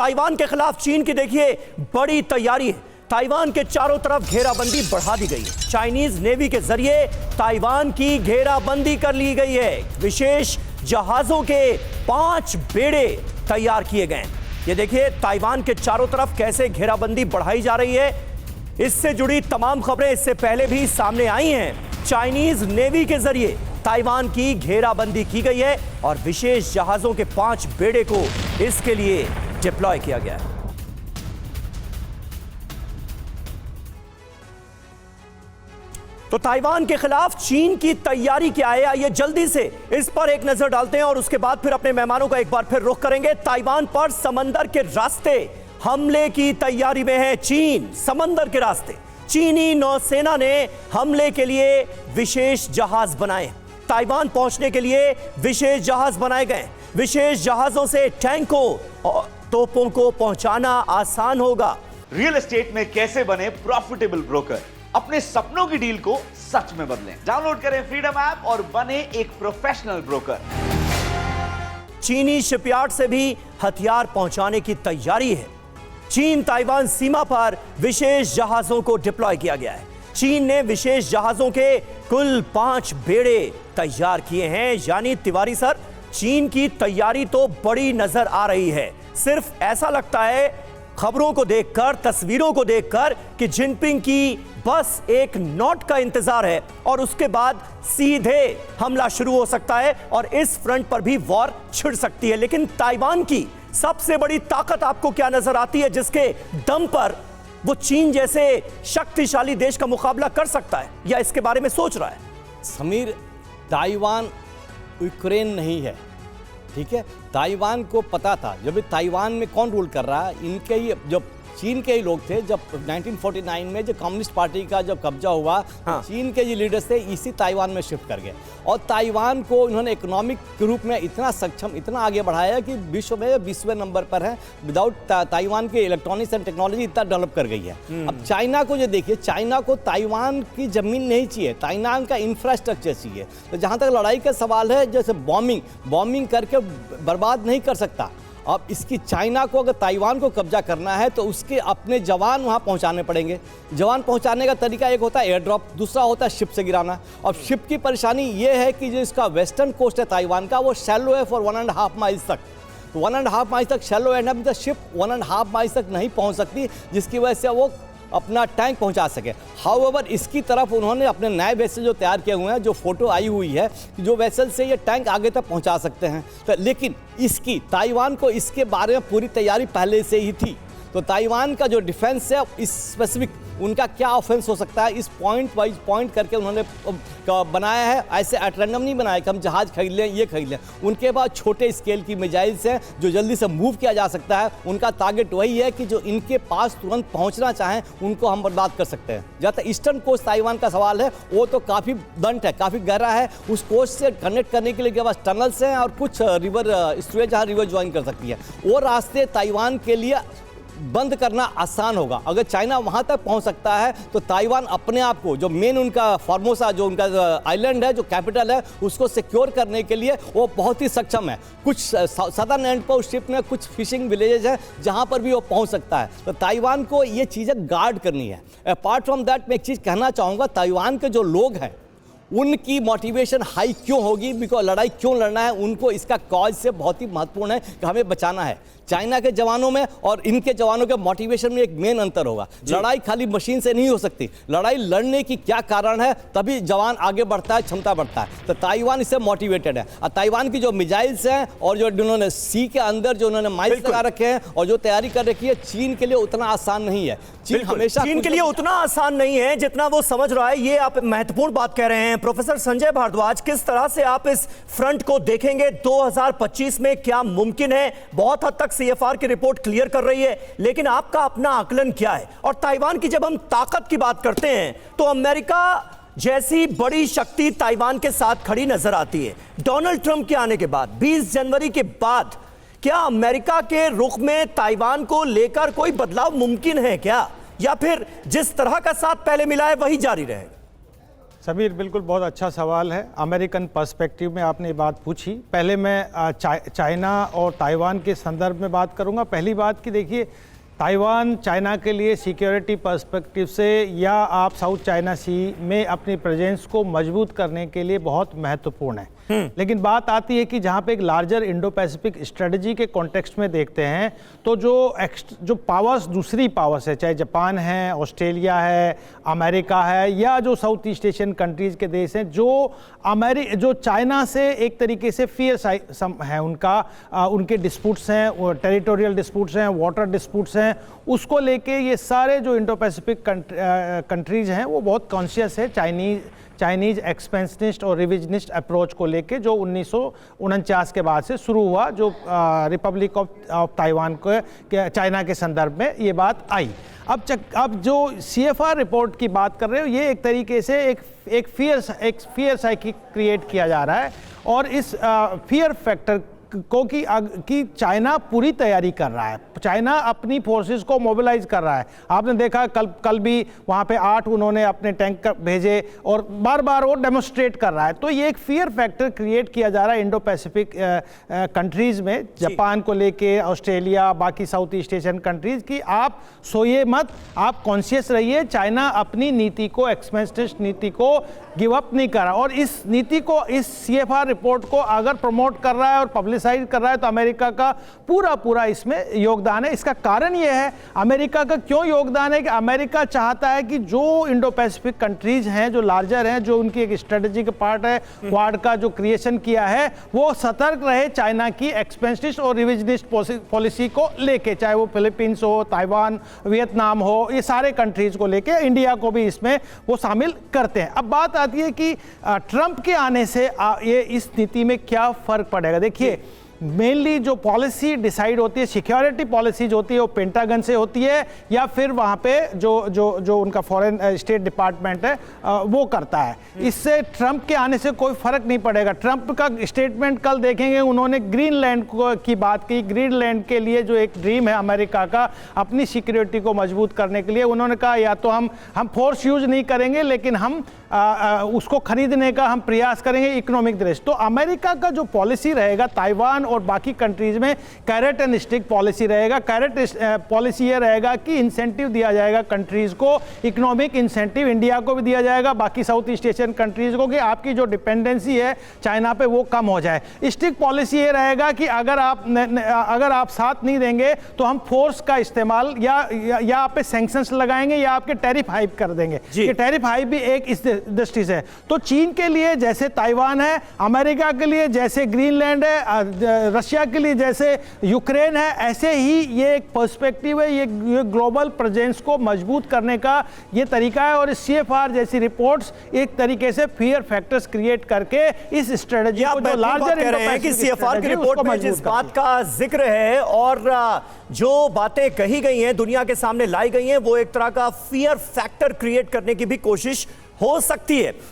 Taiwan के खिलाफ चीन की देखिए बड़ी तैयारी है। ताइवान के चारों तरफ घेराबंदी बढ़ा दी गई है। चाइनीज नेवी के जरिए ताइवान की घेराबंदी कर ली गई है। विशेष जहाजों के 5 बेड़े तैयार किए गए। ये देखिए ताइवान के चारों तरफ कैसे घेराबंदी बढ़ाई जा रही है। इससे जुड़ी तमाम खबरें इससे पहले भी सामने आई हैं। चाइनीज नेवी के जरिए ताइवान की घेराबंदी की गई है और विशेष जहाजों के 5 बेड़े को इसके लिए डिप्लॉय किया गया है। तो ताइवान के खिलाफ चीन की तैयारी क्या है, आइए जल्दी से इस पर एक नजर डालते हैं और उसके बाद फिर अपने मेहमानों का एक बार फिर रुख करेंगे। ताइवान पर समंदर के रास्ते हमले की तैयारी में है चीन। समंदर के रास्ते चीनी नौसेना ने हमले के लिए विशेष जहाज बनाए। ताइवान पहुंचने के लिए विशेष जहाज बनाए गए। विशेष जहाजों से टैंकों और तोपों को पहुंचाना आसान होगा। रियल एस्टेट में कैसे बने प्रॉफिटेबल ब्रोकर, अपने सपनों की डील को सच में बदलें। डाउनलोड करें फ्रीडम ऐप और बने एक प्रोफेशनल ब्रोकर। चीनी शिपयार्ड से भी हथियार पहुंचाने की तैयारी है। चीन ताइवान सीमा पर विशेष जहाजों को डिप्लॉय किया गया है। चीन ने विशेष जहाजों के कुल 5 बेड़े तैयार किए हैं। यानी तिवारी सर, चीन की तैयारी तो बड़ी नजर आ रही है। सिर्फ ऐसा लगता है खबरों को देखकर, तस्वीरों को देखकर कि जिनपिंग की बस एक नोट का इंतजार है और उसके बाद सीधे हमला शुरू हो सकता है और इस फ्रंट पर भी वॉर छिड़ सकती है। लेकिन ताइवान की सबसे बड़ी ताकत आपको क्या नजर आती है जिसके दम पर वो चीन जैसे शक्तिशाली देश का मुकाबला कर सकता है या इसके बारे में सोच रहा है? समीर, ताइवान यूक्रेन नहीं है, ठीक है। ताइवान को पता था जब ताइवान में कौन रूल कर रहा है, इनके ही जो चीन के ही लोग थे। जब 1949 में जो कम्युनिस्ट पार्टी का जब कब्जा हुआ, हाँ। चीन के जो लीडर्स थे इसी ताइवान में शिफ्ट कर गए और ताइवान को उन्होंने इकोनॉमिक के रूप में इतना सक्षम, इतना आगे बढ़ाया कि विश्व में 20वें नंबर पर है। विदाउट ताइवान के इलेक्ट्रॉनिक्स एंड टेक्नोलॉजी इतना डेवलप कर गई है। अब चाइना को जो देखिए, चाइना को ताइवान की जमीन नहीं चाहिए, ताइवान का इंफ्रास्ट्रक्चर चाहिए। तो जहाँ तक लड़ाई का सवाल है, जैसे बॉम्बिंग करके बर्बाद नहीं कर सकता। अब इसकी चाइना को अगर ताइवान को कब्जा करना है तो उसके अपने जवान वहां पहुंचाने पड़ेंगे। जवान पहुंचाने का तरीका एक होता है एयर ड्रॉप, दूसरा होता है शिप से गिराना। अब शिप की परेशानी ये है कि जो इसका वेस्टर्न कोस्ट है ताइवान का, वो शैलो है फॉर 1.5 माइल्स तक। तो 1.5 माइल्स तक शैलो है, ना शिप 1.5 माइल्स तक नहीं पहुंच सकती, जिसकी वजह से वो अपना टैंक पहुंचा सके। हाउएवर इसकी तरफ उन्होंने अपने नए वेसल जो तैयार किए हुए हैं, जो फोटो आई हुई है कि जो वेसल से ये टैंक आगे तक पहुंचा सकते हैं। तो लेकिन इसकी ताइवान को इसके बारे में पूरी तैयारी पहले से ही थी। तो ताइवान का जो डिफेंस है, इस स्पेसिफिक उनका क्या ऑफेंस हो सकता है, इस पॉइंट वाइज पॉइंट करके उन्होंने बनाया है। ऐसे एट रैंडम नहीं बनाया कि हम जहाज खरीद लें, ये खरीद लें। उनके पास छोटे स्केल की मिसाइल्स हैं जो जल्दी से मूव किया जा सकता है। उनका टारगेट वही है कि जो इनके पास तुरंत पहुंचना चाहें उनको हम बर्बाद कर सकते हैं। जहाँ तक ईस्टर्न कोस्ट ताइवान का सवाल है, वो तो काफ़ी दंट है, काफ़ी गहरा है। उस कोस्ट से कनेक्ट करने के लिए के पास टनल्स हैं और कुछ रिवर स्ट्रेट जहाँ रिवर ज्वाइन कर सकती है। वो रास्ते ताइवान के लिए बंद करना आसान होगा। अगर चाइना वहां तक पहुंच सकता है तो ताइवान अपने आप को, जो मेन उनका फॉर्मोसा जो उनका आइलैंड है, जो कैपिटल है, उसको सिक्योर करने के लिए वो बहुत ही सक्षम है। कुछ सदर्न एंड पर शिप में कुछ फिशिंग विलेजेस हैं जहां पर भी वो पहुंच सकता है। तो ताइवान को ये चीज़ें गार्ड करनी है। अपार्ट फ्रॉम दैट मैं एक चीज़ कहना चाहूँगा, ताइवान के जो लोग हैं उनकी मोटिवेशन हाई क्यों होगी, बिकॉज लड़ाई क्यों लड़ना है, उनको इसका कॉज से बहुत ही महत्वपूर्ण है कि हमें बचाना है। चाइना के जवानों में और इनके जवानों के मोटिवेशन में एक मेन अंतर होगा। लड़ाई खाली मशीन से नहीं हो सकती, लड़ाई लड़ने की क्या कारण है, तभी जवान आगे बढ़ता है, क्षमता बढ़ता है। तो ताइवान इससे मोटिवेटेड है। और ताइवान की जो मिसाइल्स हैं और जो उन्होंने सी के अंदर जो उन्होंने माइल्स लगा रखे हैं और जो तैयारी कर रखी है, चीन के लिए उतना आसान नहीं है। चीन हमेशा चीन के लिए उतना आसान नहीं है जितना वो समझ रहा है। ये आप महत्वपूर्ण बात कह रहे हैं प्रोफेसर संजय भारद्वाज। किस तरह से आप इस फ्रंट को देखेंगे 2025 में, क्या मुमकिन है? बहुत हद तक सीएफआर की रिपोर्ट क्लियर कर रही है, लेकिन आपका अपना आकलन क्या है? और ताइवान की जब हम ताकत की बात करते हैं तो अमेरिका जैसी बड़ी शक्ति ताइवान के साथ खड़ी नजर आती है। डोनाल्ड ट्रंप के आने के बाद, 20 जनवरी के बाद, क्या अमेरिका के रुख में ताइवान को लेकर कोई बदलाव मुमकिन है क्या, या फिर जिस तरह का साथ पहले मिला है वही जारी रहेगा? सबीर, बिल्कुल बहुत अच्छा सवाल है। अमेरिकन पर्सपेक्टिव में आपने ये बात पूछी। पहले मैं चाइना और ताइवान के संदर्भ में बात करूंगा। पहली बात कि देखिए, ताइवान चाइना के लिए सिक्योरिटी पर्सपेक्टिव से या आप साउथ चाइना सी में अपनी प्रेजेंस को मजबूत करने के लिए बहुत महत्वपूर्ण है। लेकिन बात आती है कि जहाँ पे एक लार्जर इंडो पैसिफिक स्ट्रेटजी के कॉन्टेक्स्ट में देखते हैं तो जो पावर्स, दूसरी पावर्स है, चाहे जापान है, ऑस्ट्रेलिया है, अमेरिका है, या जो साउथ ईस्ट एशियन कंट्रीज़ के देश हैं, जो चाइना से एक तरीके से फियर्स है उनके डिस्प्यूट्स हैं, टेरिटोरियल डिस्प्यूट्स हैं, वाटर डिस्प्यूट्स हैं, उसको लेके ये सारे जो इंडो पैसिफिक कंट्रीज़ हैं वो बहुत कॉन्शियस है चाइनीज एक्सपेंशनिस्ट और रिविजनिस्ट अप्रोच को लेके, जो 1949 के बाद से शुरू हुआ, जो रिपब्लिक ऑफ ताइवान के चाइना के संदर्भ में ये बात आई। अब जो CFR रिपोर्ट की बात कर रहे हो, ये एक तरीके से एक फियर साइकिल क्रिएट किया जा रहा है, और इस फियर फैक्टर को कि चाइना पूरी तैयारी कर रहा है, चाइना अपनी फोर्सेस को मोबिलाइज कर रहा है। आपने देखा कल भी वहाँ पे 8 उन्होंने अपने टैंक भेजे और बार बार वो डेमोन्स्ट्रेट कर रहा है। तो ये एक फियर फैक्टर क्रिएट किया जा रहा है इंडो पैसिफिक कंट्रीज़ में, जापान को लेके, ऑस्ट्रेलिया, बाकी साउथ ईस्ट एशियन कंट्रीज़ की आप सोइए मत, आप कॉन्शियस रहिए। चाइना अपनी नीति को, एक्सपेंशनिस्ट नीति को गिव अप नहीं कर रहा, और इस नीति को, इस CFR रिपोर्ट को अगर प्रमोट कर रहा है और पब्लिसाइज कर रहा है तो अमेरिका का पूरा इसमें योगदान है। इसका कारण यह है, अमेरिका का क्यों योगदान है कि अमेरिका चाहता है कि जो इंडो पैसिफिक कंट्रीज हैं, जो लार्जर हैं, जो उनकी एक स्ट्रेटजी का पार्ट है, क्वाड का जो क्रिएशन किया है, वो सतर्क रहे चाइना की एक्सपेंशनिस्ट और रिविजनिस्ट पॉलिसी को लेके, चाहे वो फिलीपींस हो, ताइवान, वियतनाम हो, ये सारे कंट्रीज को लेके, इंडिया को भी इसमें वो शामिल करते हैं। अब बात आती है कि ट्रंप के आने से ये इस नीति में क्या फर्क पड़ेगा। देखिए, मेनली जो पॉलिसी डिसाइड होती है, सिक्योरिटी पॉलिसी जो होती है, वो पेंटागन से होती है, या फिर वहाँ पे जो उनका फॉरेन स्टेट डिपार्टमेंट है वो करता है। इससे ट्रंप के आने से कोई फर्क नहीं पड़ेगा। ट्रंप का स्टेटमेंट कल देखेंगे, उन्होंने ग्रीनलैंड की बात की। ग्रीनलैंड के लिए जो एक ड्रीम है अमेरिका का, अपनी सिक्योरिटी को मजबूत करने के लिए, उन्होंने कहा या तो हम फोर्स यूज नहीं करेंगे, लेकिन हम उसको खरीदने का हम प्रयास करेंगे इकोनॉमिक दृष्टि। तो अमेरिका का जो पॉलिसी रहेगा ताइवान और बाकी कंट्रीज में, कैरेट एंड स्टिक पॉलिसी रहेगा। कैरेट पॉलिसी ये रहेगा कि इंसेंटिव दिया जाएगा कंट्रीज को, इकोनॉमिक इंसेंटिव इंडिया को भी दिया जाएगा, बाकी साउथ ईस्ट एशियन कंट्रीज को, कि आपकी जो डिपेंडेंसी है चाइना पे वो कम हो जाए। स्टिक पॉलिसी ये रहेगा कि अगर आप साथ नहीं देंगे तो हम फोर्स का इस्तेमाल या आप पे सैंक्शंस लगाएंगे या आपके टैरिफ हाइक कर देंगे। ये टैरिफ हाइक भी एक इस दृष्टि से। तो चीन के लिए जैसे ताइवान है, अमेरिका के लिए जैसे ग्रीनलैंड है, रशिया के लिए जैसे यूक्रेन है, ऐसे ही ये एक पर्सपेक्टिव है, ये ग्लोबल प्रेजेंस को मजबूत करने का ये तरीका है। और इस CFR जैसी रिपोर्ट्स एक तरीके से फियर फैक्टर्स क्रिएट करके इस स्ट्रेटजी को, जो लार्जर कह रहे हैं कि CFR की रिपोर्ट में जिस बात का जिक्र है और जो बातें कही गई हैं, दुनिया के सामने लाई गई हैं, वो एक तरह का फियर फैक्टर क्रिएट करने की भी कोशिश हो सकती है।